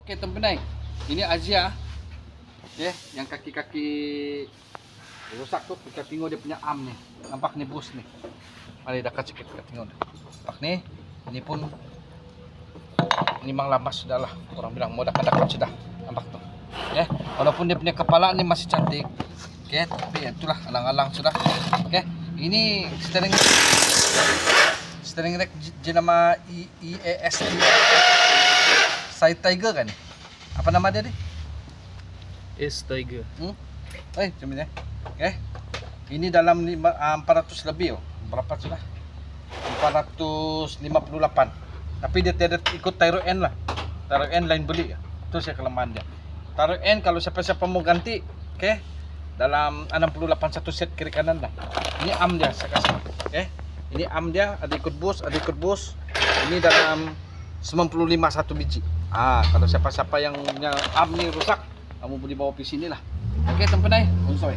Oke teman-teman, ini Asia ya, yang kaki-kaki rusak tuh. Kita tengok dia punya arm nih, nampak nih bus nih. Mari dekat sedikit kita tengok. Nampak nih, ini pun ini memang lamas sudah lah. Orang bilang mau dekat-dekat sudah, nampak tuh. Ya, walaupun dia punya kepala ini masih cantik, oke, tapi ya itulah alang-alang sudah. Oke, ini steering rack jenama IEST Side Tiger kan? Apa nama dia nih? S-Tiger. Cuman ya. Ini dalam 400 lebih. Berapa sudah? 458. Tapi dia tidak ikut Tyro N lah. Tyro N lain beli ya. Itu saya kelemahan dia. Tyro N kalau siapa-siapa mau ganti, dalam 68 satu set kiri kanan lah. Ini arm dia saya kasih. Ini arm dia, ada ikut bus. Ini dalam 95 satu biji. Kalau siapa-siapa yang punya arm ni rusak, kamu boleh bawa ke sini lah. Oke, teman-teman, unsoy.